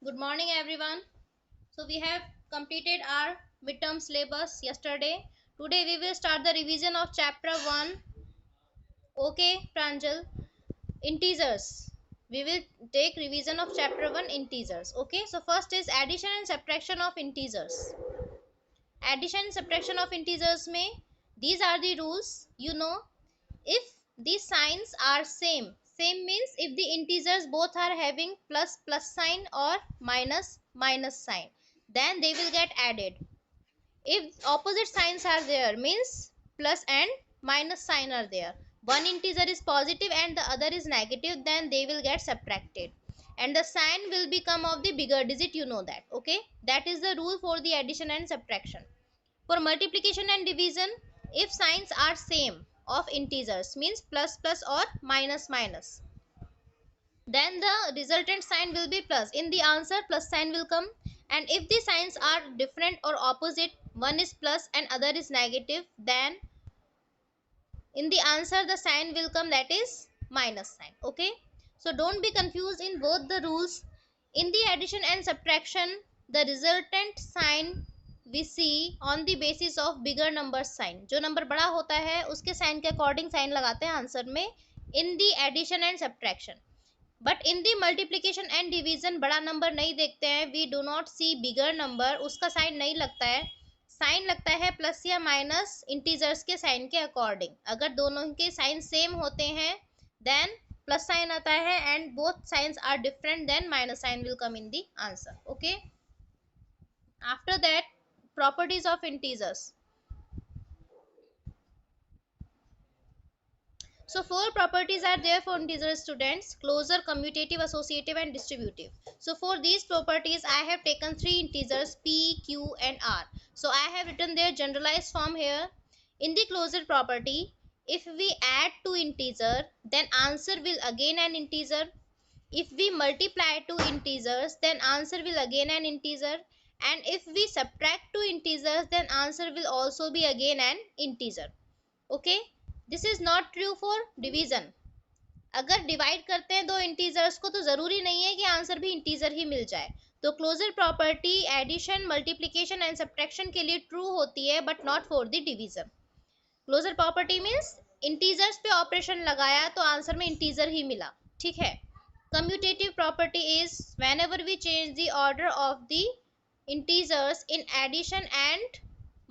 Good morning, everyone. So, we have completed our midterm syllabus yesterday. Today, we will start the revision of chapter 1. Okay, Pranjal. Integers. We will take revision of chapter 1 integers. Okay, so first is addition and subtraction of integers. Addition and subtraction of integers में these are the rules. If the signs are same means if the integers both are having plus sign or minus sign, then they will get added. If opposite signs are there means plus and minus sign are there, one integer is positive and the other is negative, then they will get subtracted and the sign will become of the bigger digit. That. Okay, that is the rule for the addition and subtraction. For multiplication and division, if signs are same of integers means plus or minus, then the resultant sign will be plus. In the answer, plus sign will come. And if the signs are different or opposite, one is plus and other is negative, then in the answer the sign will come, that is minus sign. Okay, so don't be confused in both the rules. In the addition and subtraction, the resultant sign we see on the basis of bigger number sign. जो number बड़ा होता है उसके sign के according sign लगाते हैं answer में in the addition and subtraction. But in the multiplication and division बड़ा नंबर नहीं देखते हैं. We do not see bigger number, उसका साइन नहीं लगता है. साइन लगता है प्लस या माइनस इंटीजर्स के साइन के अकॉर्डिंग. अगर दोनों के साइन सेम होते हैं देन प्लस साइन आता है and both signs are different then minus sign will come in the answer. Okay, after that properties of integers. So four properties are there for integer students: closure, commutative, associative and distributive. So for these properties I have taken three integers p, q and r. So I have written their generalized form here. In the closure property, if we add two integer, then answer will again an integer. If we multiply two integers, then answer will again an integer. And if we subtract two integers, then answer will also be again an integer. Okay, this is not true for division. अगर divide करते हैं दो integers को तो जरूरी नहीं है कि आंसर भी इंटीजर ही मिल जाए. तो closure property addition, multiplication and subtraction के लिए ट्रू होती है but not for the division. Closure property means integers पे ऑपरेशन लगाया तो आंसर में इंटीजर ही मिला. ठीक है. Commutative property is whenever we change the order of the integers in addition and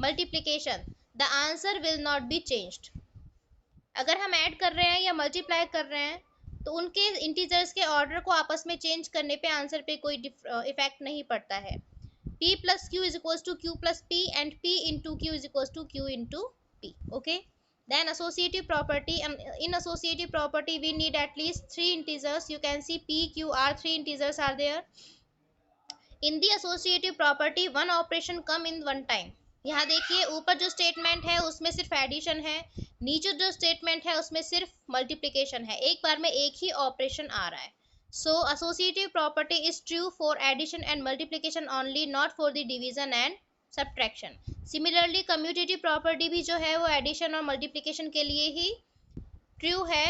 multiplication, the answer will not be changed. अगर हम ऐड कर रहे हैं या मल्टीप्लाई कर रहे हैं तो उनके इंटीजर्स के ऑर्डर को आपस में चेंज करने पे आंसर पे कोई इफेक्ट नहीं पड़ता है. p plus q is equals to q plus p and p into q is equals to q into p. Okay, then associative property. In associative property we need at least three integers. You can see p, q, r, three integers are there. In the associative property one operation come in one time. यहाँ देखिए ऊपर जो statement है उसमें सिर्फ addition है, नीचे जो स्टेटमेंट है उसमें सिर्फ मल्टीप्लिकेशन है. एक बार में एक ही ऑपरेशन आ रहा है. So associative property is true for addition and multiplication only, not for the division and subtraction. Similarly commutative property भी जो है वो एडिशन और मल्टीप्लिकेशन के लिए ही ट्रू है,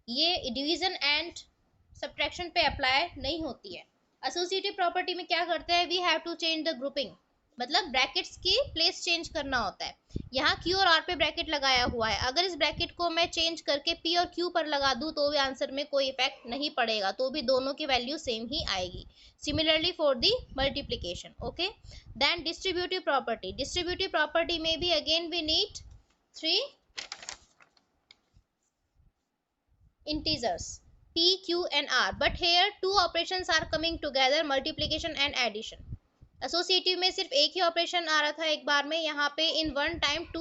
ये डिवीजन एंड सब्ट्रैक्शन पे अप्लाई नहीं होती है. एसोसिएटिव प्रॉपर्टी में क्या करते हैं, we have to change the grouping, मतलब ब्रैकेट्स की प्लेस चेंज करना होता है. यहाँ Q और R पे ब्रैकेट लगाया हुआ है, अगर इस ब्रैकेट को मैं चेंज करके P और Q पर लगा दूं तो भी आंसर में कोई इफेक्ट नहीं पड़ेगा, तो भी दोनों की वैल्यू सेम ही आएगी. Similarly for the multiplication. Okay, then distributive property. Distributive property में भी again we need three integers p, q and r, but here two operations are coming together, multiplication and addition. Associative में सिर्फ एक ही operation आ रहा था एक बार में, यहाँ पे in one time two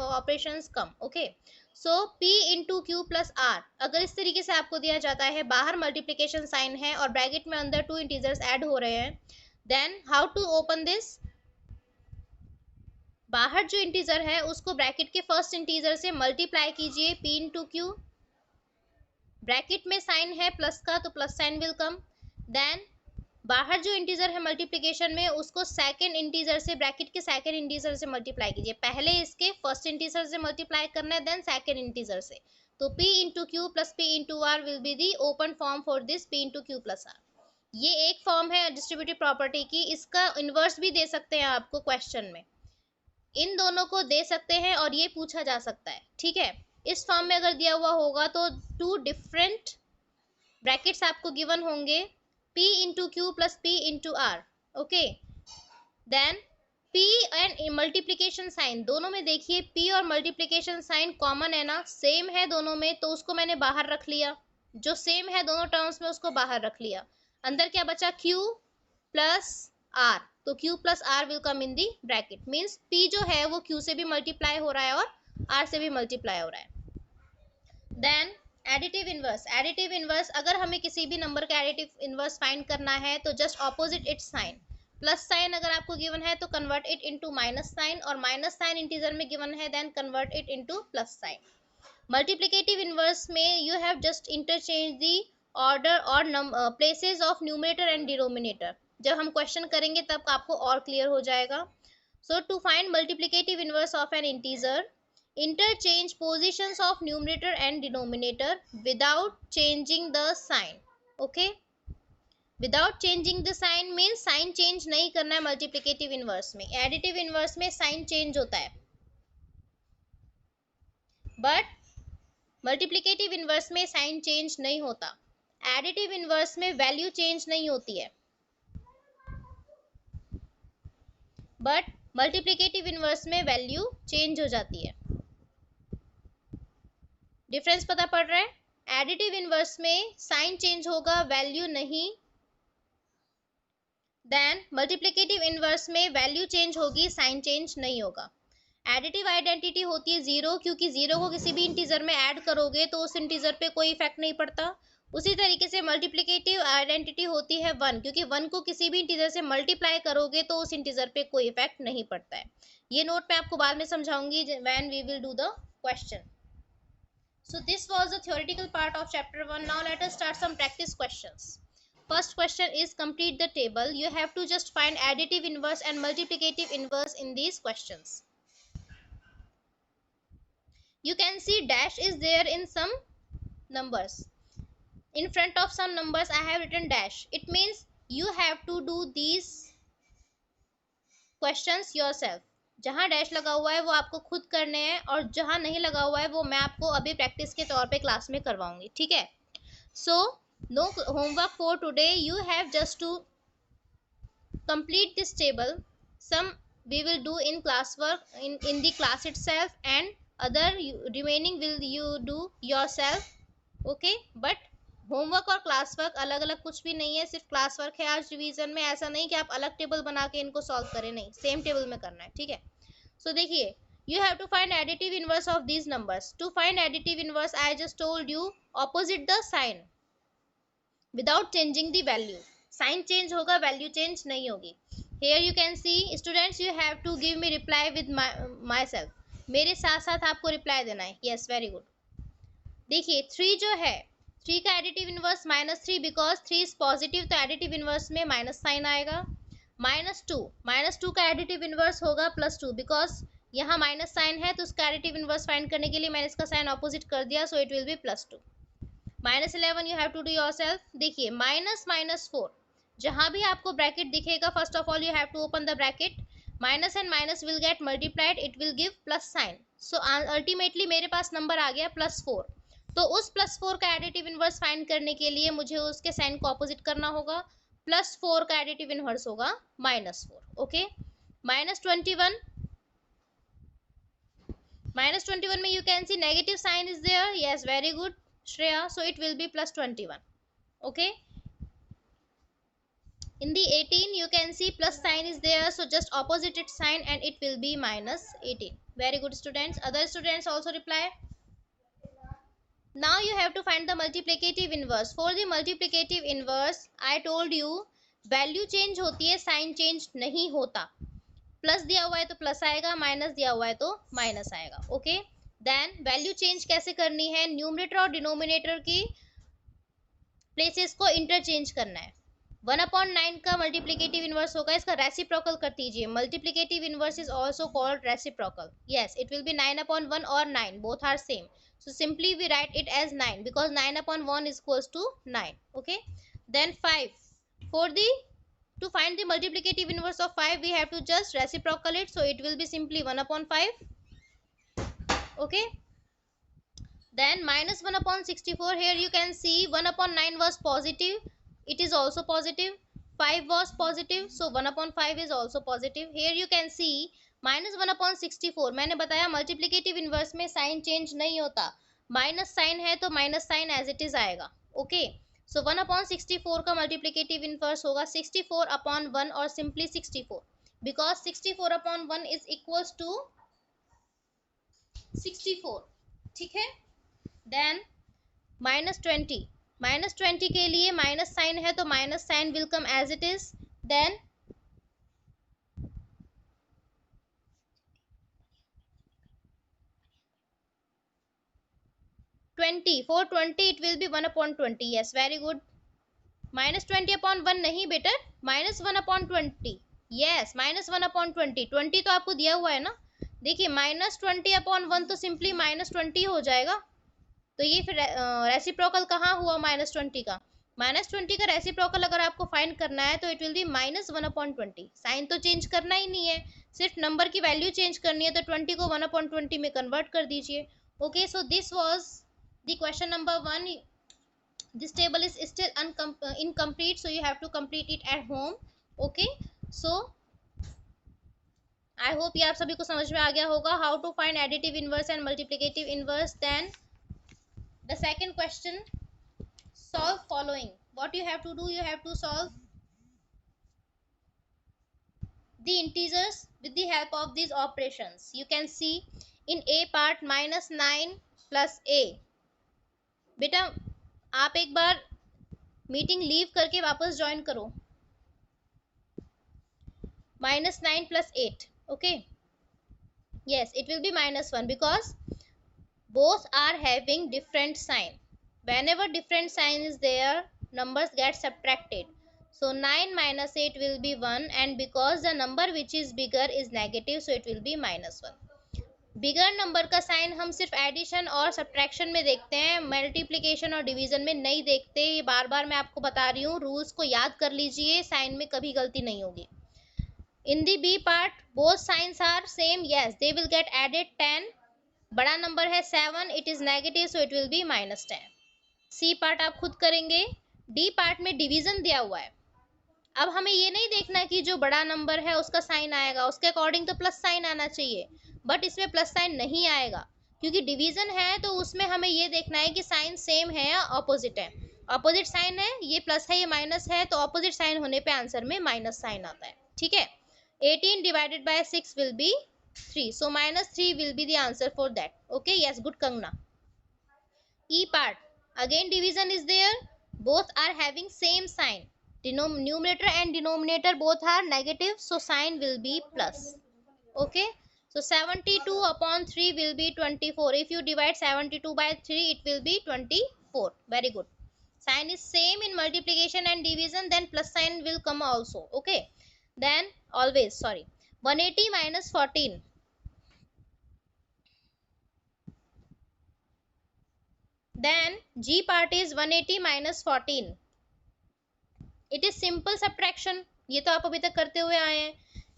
operations come. Okay, so p into q plus r अगर इस तरीके से आपको दिया जाता है, बाहर मल्टीप्लिकेशन साइन है और ब्रैकेट में अंदर टू इंटीजर्स ऐड हो रहे हैं, then how to open this. बाहर जो इंटीजर है उसको ब्रैकेट के फर्स्ट इंटीजर से मल्टीप्लाई कीजिए, p इंटू क्यू. ब्रैकेट में साइन है प्लस का तो plus sign will come. Then बाहर जो इंटीजर है मल्टीप्लिकेशन में उसको सेकंड इंटीजर से, ब्रैकेट के सेकंड इंटीजर से मल्टीप्लाई कीजिए. पहले इसके फर्स्ट इंटीजर से मल्टीप्लाई करना है देन सेकंड इंटीजर से. तो p into q plus p into r will be the open form for this p into q plus r. ये एक फॉर्म है डिस्ट्रीब्यूटिव प्रॉपर्टी की, इसका इनवर्स भी दे सकते हैं आपको क्वेश्चन में, इन दोनों को दे सकते हैं और ये पूछा जा सकता है, ठीक है। इस फॉर्म में अगर दिया हुआ होगा तो टू डिफरेंट ब्रैकेट्स आपको गिवन होंगे, p into q plus p into r, okay. Then p and multiplication sign, दोनों में देखिए p और मल्टीप्लीकेशन साइन कॉमन है ना, सेम है दोनों में, तो उसको मैंने बाहर रख लिया, जो सेम है दोनों टर्म्स में उसको बाहर रख लिया। अंदर क्या बचा, q प्लस r, तो q plus r will come in the bracket, means p जो है वो q से भी मल्टीप्लाई हो रहा है और r से भी मल्टीप्लाई हो रहा है। Then additive inverse, additive inverse अगर हमें किसी भी नंबर का एडिटिव इनवर्स फाइंड करना है तो just opposite its sign, plus sign अगर आपको गिवन है तो convert it into minus sign, और माइनस साइन इंटीजर में गिवन है then convert it into plus sign. Multiplicative inverse में you have just interchange the order और places of numerator and denominator, जब हम क्वेश्चन करेंगे तब आपको और क्लियर हो जाएगा। So to find multiplicative inverse of an integer, interchange positions of numerator and denominator without changing the sign, okay। without changing the sign means sign change नहीं करना है मल्टीप्लिकेटिव इनवर्स में, एडिटिव इनवर्स में sign change होता है, but multiplicative inverse में sign change नहीं होता। एडिटिव इनवर्स में वैल्यू चेंज नहीं होती है, बट मल्टीप्लिकेटिव इनवर्स में वैल्यू चेंज हो जाती है। डिफरेंस पता पड़ रहा है, एडिटिव इनवर्स में साइन चेंज होगा वैल्यू नहीं, देन मल्टीप्लिकेटिव इनवर्स में वैल्यू चेंज होगी साइन चेंज नहीं होगा। एडिटिव आइडेंटिटी होती है जीरो, क्योंकि जीरो को किसी भी इंटीजर में ऐड करोगे तो उस इंटीजर पे कोई इफेक्ट नहीं पड़ता। उसी तरीके से मल्टीप्लिकेटिव आइडेंटिटी होती है वन, क्योंकि वन को किसी भी इंटीजर से मल्टीप्लाई करोगे तो उस इंटीजर पे कोई इफेक्ट नहीं पड़ता है। ये नोट मैं आपको बाद में समझाऊंगी when we will do the question. So this was the theoretical part of chapter 1. Now let us start some practice questions. First question is complete the table. You have to just find additive inverse and multiplicative inverse in these questions. You can see dash is there in some numbers. In front of some numbers I have written dash. It means you have to do these questions yourself. जहां dash लगा हुआ है वो आपको खुद करने हैं, और जहां नहीं लगा हुआ है वो मैं आपको अभी प्रैक्टिस के तौर पे क्लास में करवाऊंगी, ठीक है। So no homework for today, you have just to complete this table, some we will do in class work in the class itself and other remaining will you do yourself, okay। but homework और class work अलग अलग कुछ भी नहीं है, सिर्फ class work है आज रिवीजन में, ऐसा नहीं कि आप अलग टेबल बना के इनको सॉल्व करें, नहीं, सेम टेबल में करना है, ठीक है। सो देखिए, you have to find additive inverse of these numbers. To find additive inverse I just told you opposite the sign without changing the value, sign change होगा value change नहीं होगी। Here you can see students you have to give me reply with myself, मेरे साथ साथ आपको reply देना है, yes very good। देखिए 3 जो है, 3 का additive inverse -3, because 3 is positive तो एडिटिव इनवर्स में माइनस साइन आएगा। -2 का एडिटिव इनवर्स होगा +2, बिकॉज यहाँ माइनस साइन है तो उसका एडिटिव इनवर्स फाइंड करने के लिए मैंने इसका साइन ऑपोजिट कर दिया, so it will be +2। -11 you have to do yourself. देखिए -4, जहां भी आपको ब्रैकेट दिखेगा first of all you have to open the bracket, minus and minus will get multiplied, it will give plus sign, so ultimately मेरे पास number आ गया +4। तो उस +4 का एडिटिव इनवर्स फाइंड करने के लिए मुझे उसके साइन को ऑपोजिट करना होगा, +4 का एडिटिव इनवर्स होगा -4, ओके। -21 में you can see negative sign is there, yes very good Shreya, so it will be +21, okay। In the 18 you can see plus sign is there, so just opposite its sign and it will be -18, very good students, other students also reply। Now you have to find the multiplicative inverse. For the multiplicative inverse I told you value change होती है, sign change नहीं होता, plus दिया हुआ है तो plus आएगा, minus दिया हुआ है तो माइनस आएगा, ओके। देन वैल्यू चेंज कैसे करनी है, न्यूमरेटर और डिनोमिनेटर की प्लेसेस को इंटरचेंज करना है। 1/9 का मल्टीप्लिकेटिव इनवर्स होगा, इसका रेसिप्रोकल कर दीजिए, multiplicative inverse is also called reciprocal, yes it will be 9/1 और 9, both are same, so simply we write it as 9 because 9/1 is equals to 9, okay। Then 5, for the to find the multiplicative inverse of 5, we have to just reciprocal it, so it will be simply 1 upon 5. Okay, then minus 1 upon 64. Here you can see 1 upon 9 was positive, it is also positive. 5 was positive, so 1 upon 5 is also positive. Here you can see minus 1 upon 64. मैंने बताया multiplicative inverse में sign change नहीं होता, minus sign है तो minus sign as it is आएगा. Okay, so 1 upon 64 का multiplicative inverse होगा 64 अपॉन 1 और simply 64, because 64 upon 1 is equals to 64. ठीक है, देन माइनस 20. माइनस 20 के लिए माइनस साइन है तो minus sign will come as it is. Then for 20 it will be 1 upon 20. yes, very good. Minus 20 upon 1 नहीं बेटा, minus 1 upon 20. Yes, minus 1 upon 20. 20 तो आपको दिया हुआ है ना. देखिए माइनस 20 अपॉन 1 तो सिंपली माइनस 20 हो जाएगा. तो ये फिर रेसिप्रोकल कहाँ हुआ माइनस 20 का. माइनस 20 का रेसिप्रोकल अगर आपको फाइंड करना है तो it will be minus 1 upon 20. Sign तो चेंज करना ही नहीं है, सिर्फ नंबर की वैल्यू चेंज करनी है, तो 20 को 1 अपॉन 20 में कन्वर्ट कर दीजिए. Okay, so this was the question number 1. this table is still incomplete, so you have to complete it at home. Okay, so I hope ये आप सभी को समझ में आ गया होगा how to find additive inverse and multiplicative inverse. Then the second question, solve following. What you have to do, you have to solve the integers with the help of these operations. You can see in A part minus 9 plus A. बेटा आप एक बार meeting leave करके वापस join करो. minus 9 plus 8. okay, yes, it will be minus 1 because both are having different sign. Whenever different sign is there, numbers get subtracted. So 9 minus 8 will be 1, and because the number which is bigger is negative, so it will be minus 1. Bigger number का sign हम सिर्फ addition और subtraction में देखते हैं, multiplication और division में नहीं देखते. ये बार बार मैं आपको बता रही हूँ, रूल्स को याद कर लीजिए, साइन में कभी गलती नहीं होगी. In the B part, both signs are same. Yes, they will get added 10. बड़ा नंबर है 7, it is negative, so it will be minus 10. C part आप खुद करेंगे. D part में डिवीजन दिया हुआ है. अब हमें ये नहीं देखना कि जो बड़ा नंबर है उसका साइन आएगा, उसके अकॉर्डिंग तो प्लस साइन आना चाहिए, बट इसमें प्लस साइन नहीं आएगा क्योंकि डिवीजन है. तो उसमें हमें ये देखना है कि साइन सेम है या ऑपोजिट है. ऑपोजिट साइन है, ये प्लस है ये माइनस है, तो ऑपोजिट साइन होने पे आंसर में माइनस साइन आता है. ठीक है, 18 divided by 6 will be 3. So minus 3 will be the answer for that. Okay, yes, good Kangna. E part, again division is there. Both are having same sign. Numerator and denominator both are negative, so sign will be plus. Okay, so 72 upon 3 will be 24. If you divide 72 by 3, it will be 24. Very good. Sign is same in multiplication and division, then plus sign will come also. Okay, then always 180 minus 14. Then G part is 180 minus 14. It is simple subtraction. ये तो आप अभी तक करते हुए आए हैं.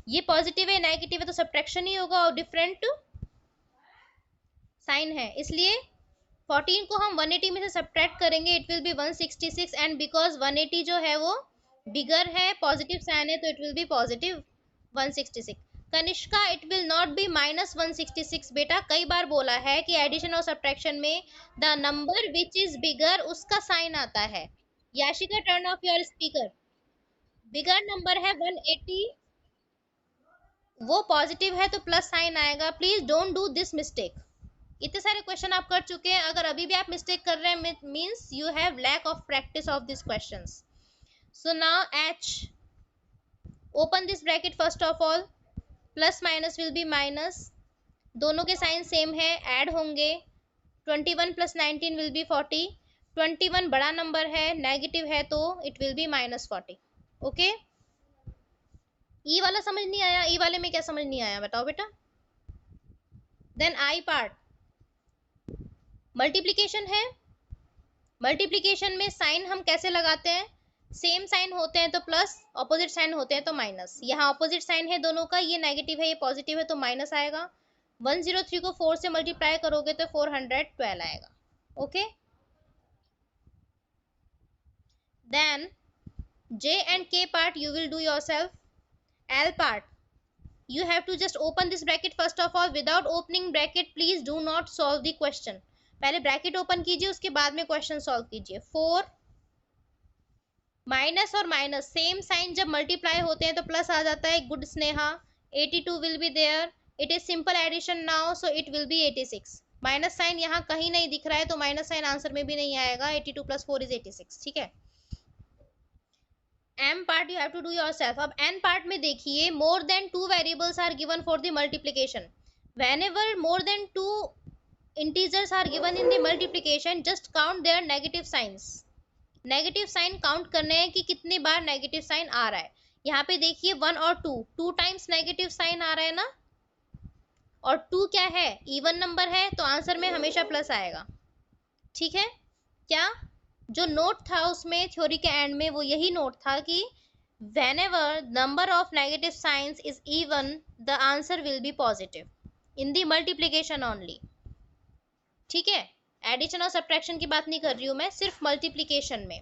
ये पॉजिटिव है नेगेटिव है तो सब्ट्रैक्शन ही होगा और डिफरेंट साइन है, इसलिए 14 को हम 180 में से सब्ट्रैक्ट करेंगे, it will B 166. And because 180 जो है वो बिगर है, पॉजिटिव साइन है, तो it will B positive 166. Kanishka, it will not B minus 166. बेटा कई बार बोला है कि एडिशन और सब्ट्रैक्शन में the number which is bigger उसका साइन आता है. Yashika, turn off your speaker. Bigger number है 180, वो पॉजिटिव है तो प्लस साइन आएगा. Please don't do this mistake. इतने सारे क्वेश्चन आप कर चुके हैं, अगर अभी भी आप मिस्टेक कर रहे हैं means you have lack of practice of this questions. So now H, open this bracket first of all, plus minus will be minus, दोनों के साइन सेम है, ऐड होंगे. 21 प्लस 19 विल बी 40. 21 बड़ा नंबर है, negative है, तो it will be minus 40. Okay, E वाला समझ नहीं आया? ई वाले में क्या समझ नहीं आया बताओ बेटा. देन आई पार्ट, मल्टीप्लिकेशन है. मल्टीप्लिकेशन में साइन हम कैसे लगाते हैं, सेम साइन होते हैं तो प्लस, ऑपोजिट साइन होते हैं तो माइनस। यहाँ ऑपोजिट साइन है दोनों का, ये नेगेटिव है ये पॉजिटिव है तो माइनस आएगा। 103 को 4 से मल्टीप्लाई करोगे तो 412 आएगा। Okay, then J and K part you will do yourself. L part, you have to just open this bracket first of all. Without opening bracket please do not solve the question. पहले bracket open कीजिए, उसके बाद में question solve कीजिए। 4 minus और minus same sign जब multiply होते हैं तो प्लस आ जाता है। Good Sneha, 82 will be there. It is simple addition now, so it will be 86। Minus sign यहाँ कहीं नहीं दिख रहा है तो माइनस साइन आंसर में भी नहीं आएगा। 82 प्लस 4 इज 86, ठीक है। M part you have to do yourself. अब N part में देखिए, more than 2 variables are given for the multiplication. Whenever more than 2 integers are given in the multiplication, just count their negative signs. Negative sign count करने हैं कि कितनी बार negative sign आ रहा है। यहाँ पे देखिए 1 और 2, 2 टाइम्स नेगेटिव साइन आ रहा है ना, और 2 क्या है, इवन नंबर है तो आंसर में हमेशा प्लस आएगा, ठीक है। क्या जो नोट था उसमें थ्योरी के एंड में वो यही नोट था कि whenever number of negative signs is even the answer will be positive in the multiplication only, ठीक है। एडिशन और सब्ट्रैक्शन की बात नहीं कर रही हूँ मैं, सिर्फ मल्टीप्लिकेशन में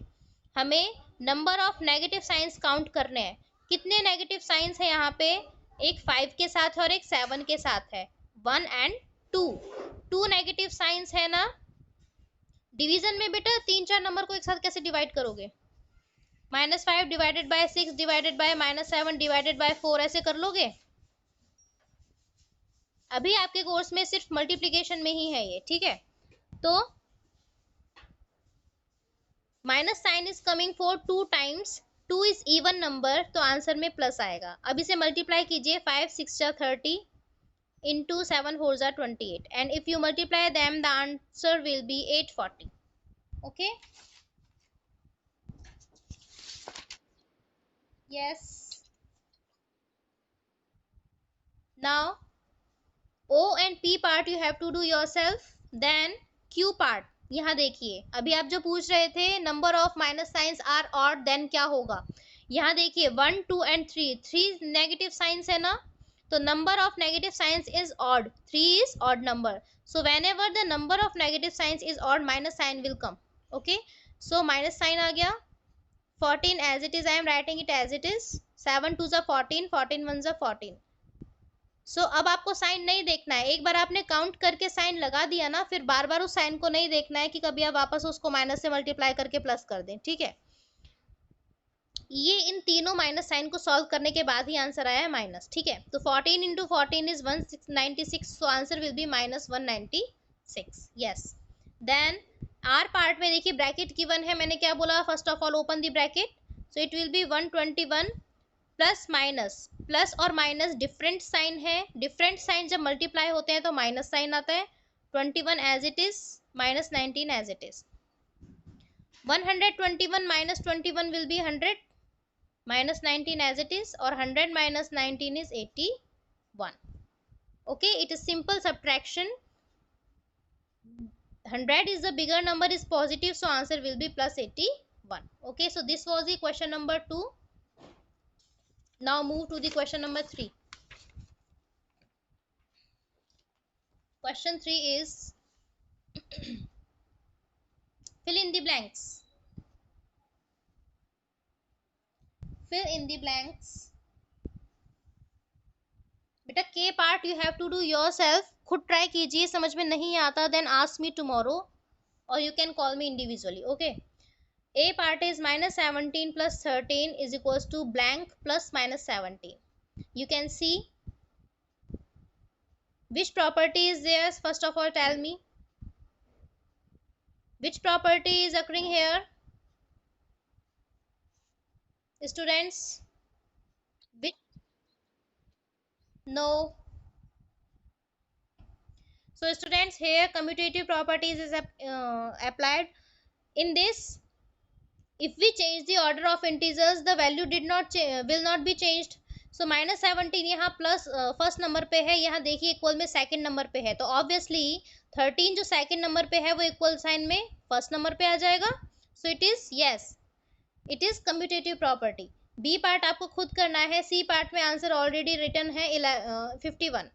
हमें number of negative science count करने हैं। कितने नेगेटिव साइंस है यहाँ पे, एक 5 के साथ और एक 7 के साथ है, 1 and 2। 2 नेगेटिव साइंस है ना। डिवीजन में बेटा 3-4 नंबर को एक साथ कैसे डिवाइड करोगे, -5 divided by 6 divided by -7 divided by 4 ऐसे कर लोगे। अभी आपके कोर्स में सिर्फ मल्टीप्लिकेशन में ही है ये, ठीक है। तो minus sign is coming for 2 times, 2 is even number तो आंसर में प्लस आएगा। अब इसे मल्टीप्लाई कीजिए, 5 6 30 into 7 4 28, and if you multiply them the answer will be 840. Okay, yes. Now O and P part you have to do yourself. Then Q part, यहाँ देखिए अभी आप जो पूछ रहे थे number of minus signs are odd then क्या होगा, यहाँ देखिए 1 2 and 3 नेगेटिव साइंस है ना, तो number of negative signs is odd, 3 is odd number, so whenever the number of negative signs is odd minus sign will come. Okay, so minus sign आ गया। 14 as it is, I am writing it as it is. 7 2 14, 14 1 14। So अब आपको sign नहीं देखना है, एक बार आपने count करके साइन लगा दिया ना, फिर बार बार उस साइन को नहीं देखना है कि कभी आप वापस उसको माइनस से मल्टीप्लाई करके प्लस कर दें, ठीक है। ये इन तीनों माइनस साइन को सॉल्व करने के बाद ही आंसर आया है माइनस, ठीक है। तो 14 into 14 is 196, so answer will be -196, yes. Then R part में देखिए ब्रैकेट गिवन है, मैंने क्या बोला, first of all open the bracket, so it will be 121 plus minus, plus और माइनस डिफरेंट साइन है, डिफरेंट साइन जब मल्टीप्लाई होते हैं तो माइनस साइन आता है। 21 as it is, -19 as it is. 121 minus 21 will be 100, -19 as it is, or 100 minus 19 is 81. Okay, it is simple subtraction. 100 is the bigger number, is positive, so answer will be plus 81. Okay, so this was the question number 2. Now move to the question number 3. Question 3 is fill in the blanks. Fill in the blanks. बेटा के part you have to do yourself, खुद try कीजिए, समझ में नहीं आता then ask me tomorrow और you can call me individually. Okay, A part is -17 + 13 is equals to blank plus -17. You can see which property is there. First of all tell me which property is occurring here, students. Which? No. So students, here commutative properties is applied. In this, if we change the order of integers, the value will not be changed. So -17 यहाँ plus first number पे है, यहाँ देखिए equal में second number पे है, तो obviously 13 जो सेकंड नंबर पे है वो इक्वल साइन में फर्स्ट नंबर पे आ जाएगा। So it is yes, it is commutative property. B part आपको खुद करना है, सी पार्ट में आंसर ऑलरेडी रिटर्न है 51।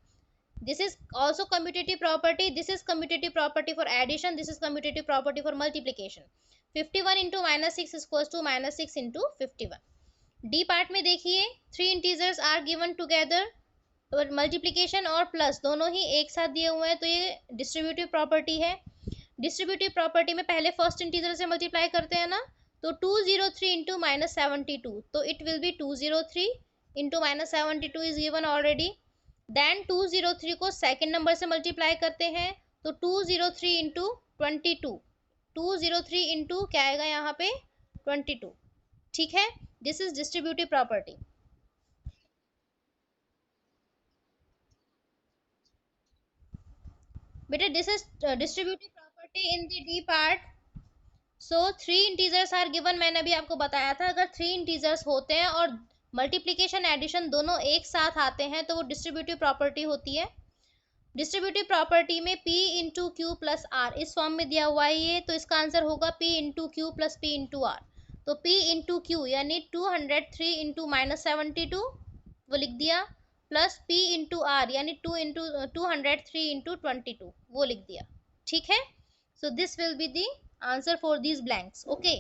This is also commutative property. This is commutative property for addition. This is commutative property for multiplication. 51 into minus 6 is equals to minus 6 into 51. D part में देखिए, three integers are given together, और multiplication और plus दोनों ही एक साथ दिए हुए हैं, तो ये डिस्ट्रीब्यूटिव प्रॉपर्टी है। डिस्ट्रीब्यूटिव प्रॉपर्टी में पहले फर्स्ट इंटीजर से मल्टीप्लाई करते हैं ना, तो 203 इंटू माइनस 72, तो it will be 203 into minus 72 is given already. Then 203 को सेकेंड नंबर से मल्टीप्लाई करते हैं, तो 203 इंटू 22, 203 इंटू क्या आएगा यहाँ पे 22। ठीक है, दिस इज डिस्ट्रीब्यूटिव प्रॉपर्टी। बेटा this is distributive property in the D part. So three integers are given, मैंने अभी आपको बताया था, अगर थ्री इंटीजर्स होते हैं और मल्टीप्लीकेशन एडिशन दोनों एक साथ आते हैं तो वो डिस्ट्रीब्यूटिव प्रॉपर्टी होती है। डिस्ट्रीब्यूटिव प्रॉपर्टी में p into q plus r इस फॉर्म में दिया हुआ है ये, तो इसका आंसर होगा p into q plus p into r. तो p इंटू क्यू यानी 203 इंटू माइनस 72 वो लिख दिया, प्लस p इंटू आर यानी 203 इंटू 22 वो लिख दिया। ठीक है, so this will be the answer for these blanks. Okay,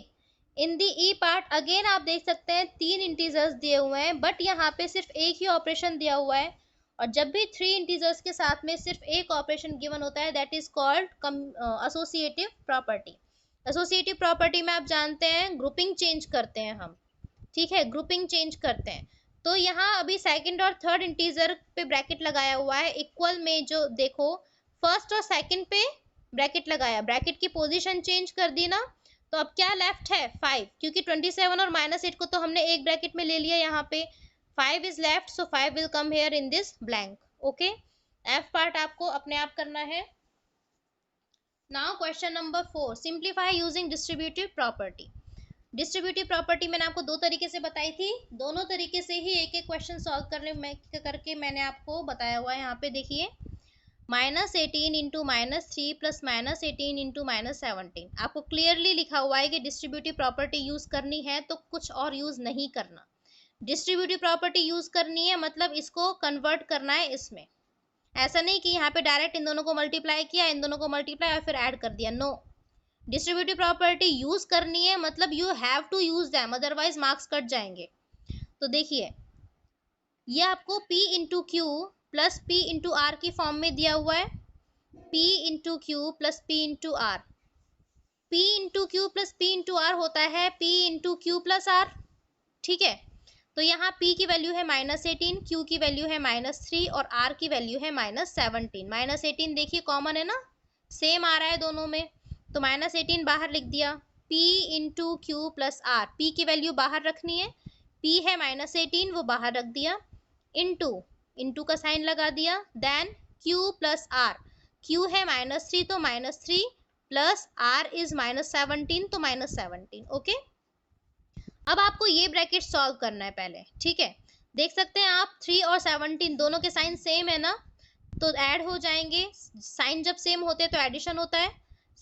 in the E part again आप देख सकते हैं तीन इंटीजर्स दिए हुए हैं, बट यहाँ पे सिर्फ एक ही ऑपरेशन दिया हुआ है, और जब भी थ्री इंटीजर्स के साथ में सिर्फ एक ऑपरेशन गिवन होता है that is called associative property. Associative property में आप जानते हैं ग्रुपिंग चेंज करते हैं हम, ठीक है, ग्रुपिंग चेंज करते हैं। तो यहाँ अभी सेकंड और थर्ड इंटीजर पे ब्रैकेट लगाया हुआ है, इक्वल में जो देखो फर्स्ट और सेकंड पे ब्रैकेट लगाया, ब्रैकेट की पोजीशन चेंज कर दी ना, तो अब क्या लेफ्ट है 5, क्योंकि 27 और -8 को तो हमने एक ब्रैकेट में ले लिया, यहाँ पे 5 is left, so 5 will come here in this blank. Okay, F part आपको अपने आप करना है। Now question number 4, simplify using distributive property. Distributive property मैंने आपको दो तरीके से बताई थी, दोनों तरीके से ही एक एक क्वेश्चन सॉल्व करके मैंने आपको बताया हुआ है। यहाँ पे देखिए -18 इंटू -3 प्लस -18 इंटू -17, आपको क्लियरली लिखा हुआ है कि डिस्ट्रीब्यूटिव प्रॉपर्टी यूज करनी है तो कुछ और यूज नहीं करना। डिस्ट्रीब्यूटिव प्रॉपर्टी यूज करनी है मतलब इसको कन्वर्ट करना है इसमें, ऐसा नहीं कि यहाँ पे डायरेक्ट इन दोनों को मल्टीप्लाई किया, इन दोनों को मल्टीप्लाई और फिर ऐड कर दिया, नो। डिस्ट्रीब्यूटिव प्रॉपर्टी यूज करनी है मतलब you have to use them, otherwise marks cut जाएंगे। तो देखिए ये आपको p into q plus p into r की फॉर्म में दिया हुआ है, p into q plus p into r. p into q plus p into r होता है p into q plus r. ठीक है, तो यहाँ p की वैल्यू है -18, q की वैल्यू है -3 और r की वैल्यू है -17। -18 देखिए कॉमन है ना, सेम आ रहा है दोनों में, तो -18 बाहर लिख दिया, p into q plus r, p की वैल्यू बाहर रखनी है, p है -18 वो बाहर रख दिया, इंटू का साइन लगा दिया, then q plus r, q है -3 तो -3 प्लस r इज -17 तो -17। ओके, अब आपको ये ब्रैकेट सॉल्व करना है पहले। ठीक है, देख सकते हैं आप 3 और 17 दोनों के साइन सेम है ना, तो ऐड हो जाएंगे, साइन जब सेम होते हैं तो एडिशन होता है।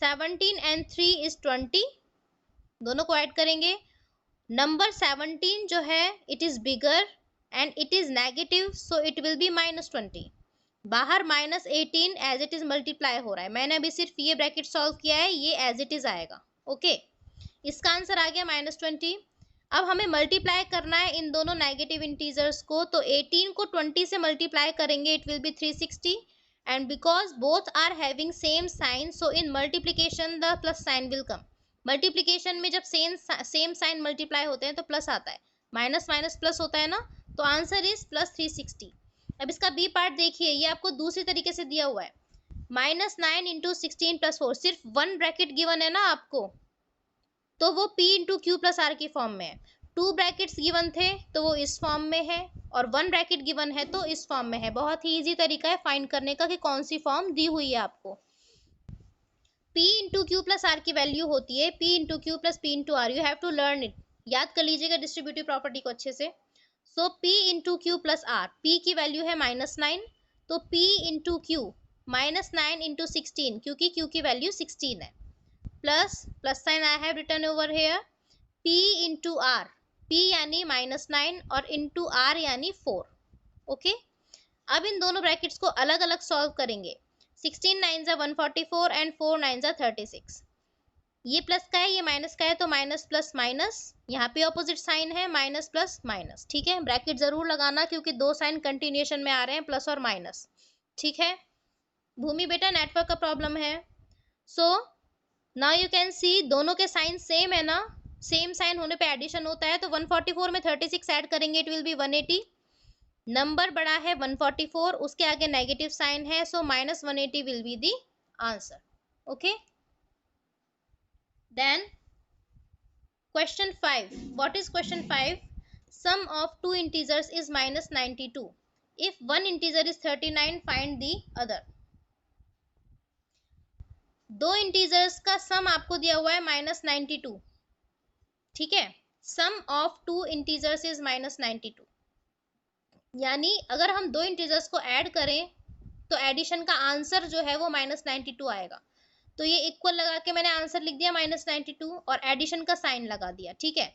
17 एंड 3 इज 20, दोनों को ऐड करेंगे। नंबर 17 जो है it is bigger and it is negative, so it will B -20। बाहर -18 एज इट इज मल्टीप्लाई हो रहा है, मैंने अभी सिर्फ ये ब्रैकेट सॉल्व किया है, ये एज इट इज आएगा। ओके, इसका आंसर आ गया -20। अब हमें मल्टीप्लाई करना है इन दोनों नेगेटिव इंटीजर्स को, तो 18 को 20 से मल्टीप्लाई करेंगे, it will be 360, and because both are having same sign, so in multiplication the plus sign will come. Multiplication में जब सेम साइन मल्टीप्लाई होते हैं तो प्लस आता है, माइनस माइनस प्लस होता है ना, तो आंसर इज +360। अब इसका बी पार्ट देखिए, ये आपको दूसरी तरीके से दिया हुआ है, -9 इंटू 16 प्लस 4, सिर्फ वन ब्रैकेट गिवन है ना आपको, तो वो p into q plus r की फॉर्म में है। 2 ब्रैकेट्स गिवन थे तो वो इस फॉर्म में है, और 1 ब्रैकेट गिवन है तो इस फॉर्म में है। बहुत ही इजी तरीका है फाइंड करने का कि कौन सी फॉर्म दी हुई है आपको। p into q plus r की वैल्यू होती है p into q plus p into r, you have to learn it, याद कर लीजिएगा डिस्ट्रीब्यूटिव प्रॉपर्टी को अच्छे से। So p into q plus r, p की वैल्यू है -9, तो p इंटू क्यू -9 इंटू 16, क्योंकि q की वैल्यू 16 है, plus sign I have written over here, p into r, p यानी -9 और इंटू आर यानी 4। ओके, अब इन दोनों ब्रैकेट्स को अलग अलग सॉल्व करेंगे। 16 9 144 एंड 4 9 36। ये प्लस का है, ये माइनस का है, तो माइनस प्लस माइनस, यहाँ पे ऑपोजिट साइन है, माइनस प्लस माइनस। ठीक है, ब्रैकेट जरूर लगाना क्योंकि दो साइन कंटिन्यूएशन में आ रहे हैं, प्लस और माइनस। ठीक है भूमि बेटा, नेटवर्क का प्रॉब्लम है। सो नाउ यू कैन सी दोनों के साइन सेम है ना, सेम साइन होने पे एडिशन होता है, तो 144 में 36 ऐड करेंगे, इट विल बी 180। नंबर बड़ा है 144, उसके आगे नेगेटिव साइन है, so minus 180 will be the answer. Okay, then question 5. What is question 5? Sum of two integers is -92. If one integer is 39, find the other. दो integers का सम आपको दिया हुआ है -92। ठीक है, सम ऑफ टू इंटीजर्स इज -92, यानी अगर हम दो इंटीजर्स को ऐड करें तो एडिशन का आंसर जो है वो -92 आएगा। तो ये इक्वल लगा के मैंने आंसर लिख दिया -92 और एडिशन का साइन लगा दिया। ठीक है,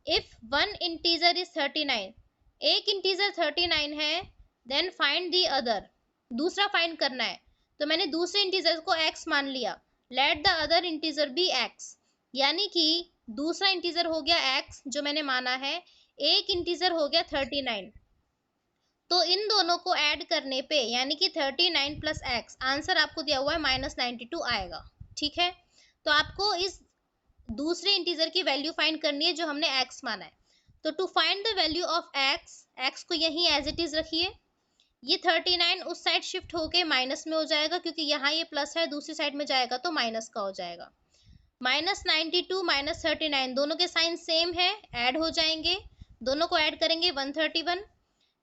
इफ वन इंटीजर इज 39, एक इंटीजर 39 है, देन फाइंड द अदर, दूसरा फाइंड करना है। तो मैंने दूसरे इंटीजर को x मान लिया, let the other integer be x, यानी कि दूसरा इंटीजर हो गया x जो मैंने माना है, एक इंटीजर हो गया 39। तो इन दोनों को ऐड करने पे यानी कि 39 प्लस x, आंसर आपको दिया हुआ है -92 आएगा। ठीक है, तो आपको इस दूसरे इंटीजर की वैल्यू फाइंड करनी है जो हमने x माना है। तो to find the value of x को यहीं एज इट इज रखिए। ये 39 उस साइड शिफ्ट होके माइनस में हो जाएगा क्योंकि यहाँ ये प्लस है, दूसरी साइड में जाएगा तो माइनस का हो जाएगा। -92 -39 दोनों के साइन सेम है, ऐड हो जाएंगे, दोनों को ऐड करेंगे 131।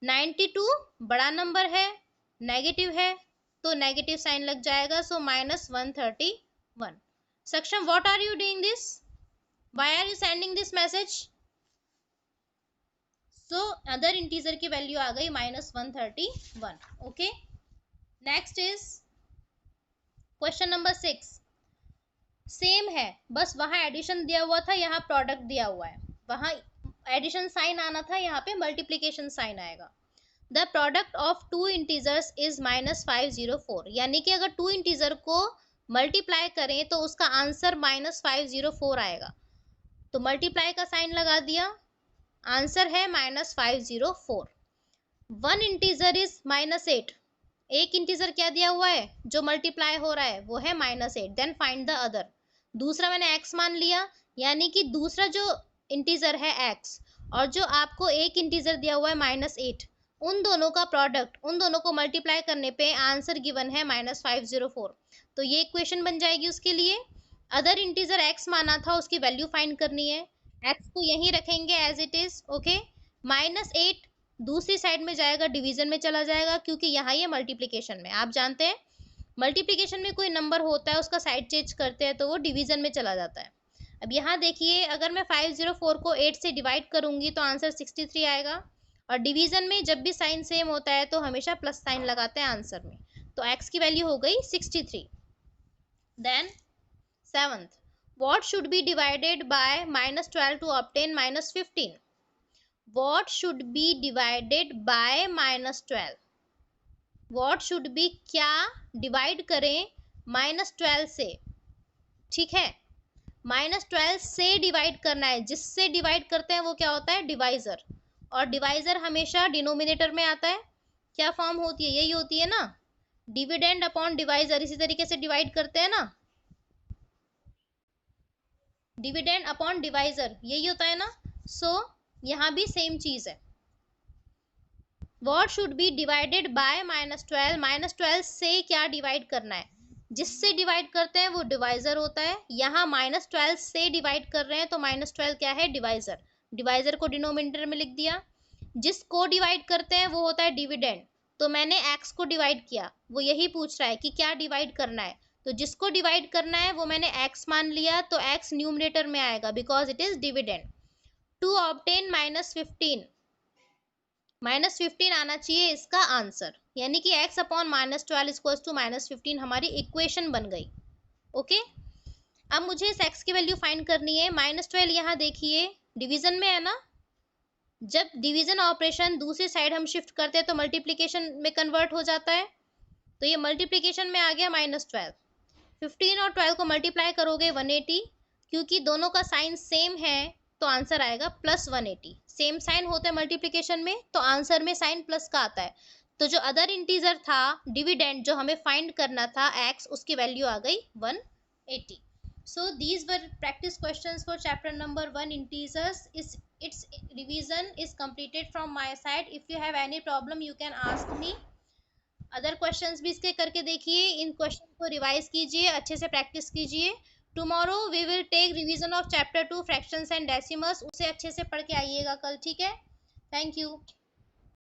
92 बड़ा नंबर है, नेगेटिव है, तो नेगेटिव साइन लग जाएगा, सो -131। Saksham, what are you doing this? Why are you sending this message? So other integer की वैल्यू आ गई -131। Okay, next is question number 6। Same है, बस वहां एडिशन दिया हुआ था, यहाँ प्रोडक्ट दिया हुआ है, वहां एडिशन साइन आना था, यहाँ पे मल्टीप्लीकेशन साइन आएगा। The product of two integers is -504, यानी कि अगर टू इंटीजर को मल्टीप्लाई करें तो उसका आंसर -504 आएगा। तो मल्टीप्लाई का साइन लगा दिया, आंसर है -504। वन इंटीजर इज -8, एक इंटीजर क्या दिया हुआ है जो मल्टीप्लाई हो रहा है वो है -8, देन फाइंड द अदर। दूसरा मैंने x मान लिया, यानी कि दूसरा जो इंटीजर है x और जो आपको एक इंटीजर दिया हुआ है -8, उन दोनों का प्रोडक्ट, उन दोनों को मल्टीप्लाई करने पे आंसर गिवन है -504। तो ये इक्वेशन बन जाएगी उसके लिए। अदर इंटीजर x माना था, उसकी वैल्यू फाइंड करनी है, x को यहीं रखेंगे एज इट इज। ओके, -8 दूसरी साइड में जाएगा, डिवीजन में चला जाएगा क्योंकि यहाँ ये मल्टीप्लिकेशन में, आप जानते हैं मल्टीप्लिकेशन में कोई नंबर होता है उसका साइड चेंज करते हैं तो वो डिवीजन में चला जाता है। अब यहाँ देखिए, अगर मैं 504 को 8 से डिवाइड करूंगी तो आंसर 63 आएगा, और डिवीजन में जब भी साइन सेम होता है तो हमेशा प्लस साइन लगाते हैं आंसर में, तो x की वैल्यू हो गई 63। Then 7th, what should be divided by -12 to obtain -15? What should be divided by -12? What should be, क्या डिवाइड करें -12 से? ठीक है, -12 से डिवाइड करना है, जिससे डिवाइड करते हैं वो क्या होता है, डिवाइजर, और डिवाइजर हमेशा डिनोमिनेटर में आता है। क्या फॉर्म होती है, यही होती है ना, डिविडेंड अपॉन डिवाइजर, इसी तरीके से डिवाइड करते हैं ना, डिविडेंड अपॉन डिवाइजर, यही होता है ना। सो यहाँ भी सेम चीज है। What should be divided by -12, -12 से क्या डिवाइड करना है, जिससे डिवाइड करते हैं वो डिवाइजर होता है। यहाँ -12 से डिवाइड कर रहे हैं तो -12 क्या है, डिवाइजर, डिवाइजर को डिनोमिनेटर में लिख दिया। जिसको डिवाइड करते हैं वो होता है डिविडेंड, तो मैंने x को डिवाइड किया, वो यही पूछ रहा है कि क्या डिवाइड करना है, तो जिसको डिवाइड करना है वो मैंने x मान लिया, तो x न्यूमरेटर में आएगा because it is dividend. To obtain -15, -15 आना चाहिए इसका आंसर, यानी कि x अपॉन -12 इक्वल्स टू -15 हमारी इक्वेशन बन गई। ओके, अब मुझे इस x की वैल्यू फाइंड करनी है। -12 यहाँ देखिए डिवीजन में है ना, जब डिवीजन ऑपरेशन दूसरी साइड हम शिफ्ट करते हैं तो मल्टीप्लीकेशन में कन्वर्ट हो जाता है, तो ये मल्टीप्लीकेशन में आ गया -12। 15 और 12 को मल्टीप्लाई करोगे 180, क्योंकि दोनों का साइन सेम है तो आंसर आएगा +180। सेम साइन होता है मल्टीप्लीकेशन में तो आंसर में साइन प्लस का आता है। तो जो अदर इंटीजर था डिविडेंड जो हमें फाइंड करना था x, उसकी वैल्यू आ गई 180। So these were practice questions for chapter number 1 integers. Its revision is completed from my side. If you have any problem you can ask me. Other questions भी इसके करके देखिए, इन क्वेश्चन को revise कीजिए, अच्छे से प्रैक्टिस कीजिए। Tomorrow we will take revision of chapter 2 fractions and decimals, उसे अच्छे से पढ़ के आइएगा कल, ठीक है। Thank you.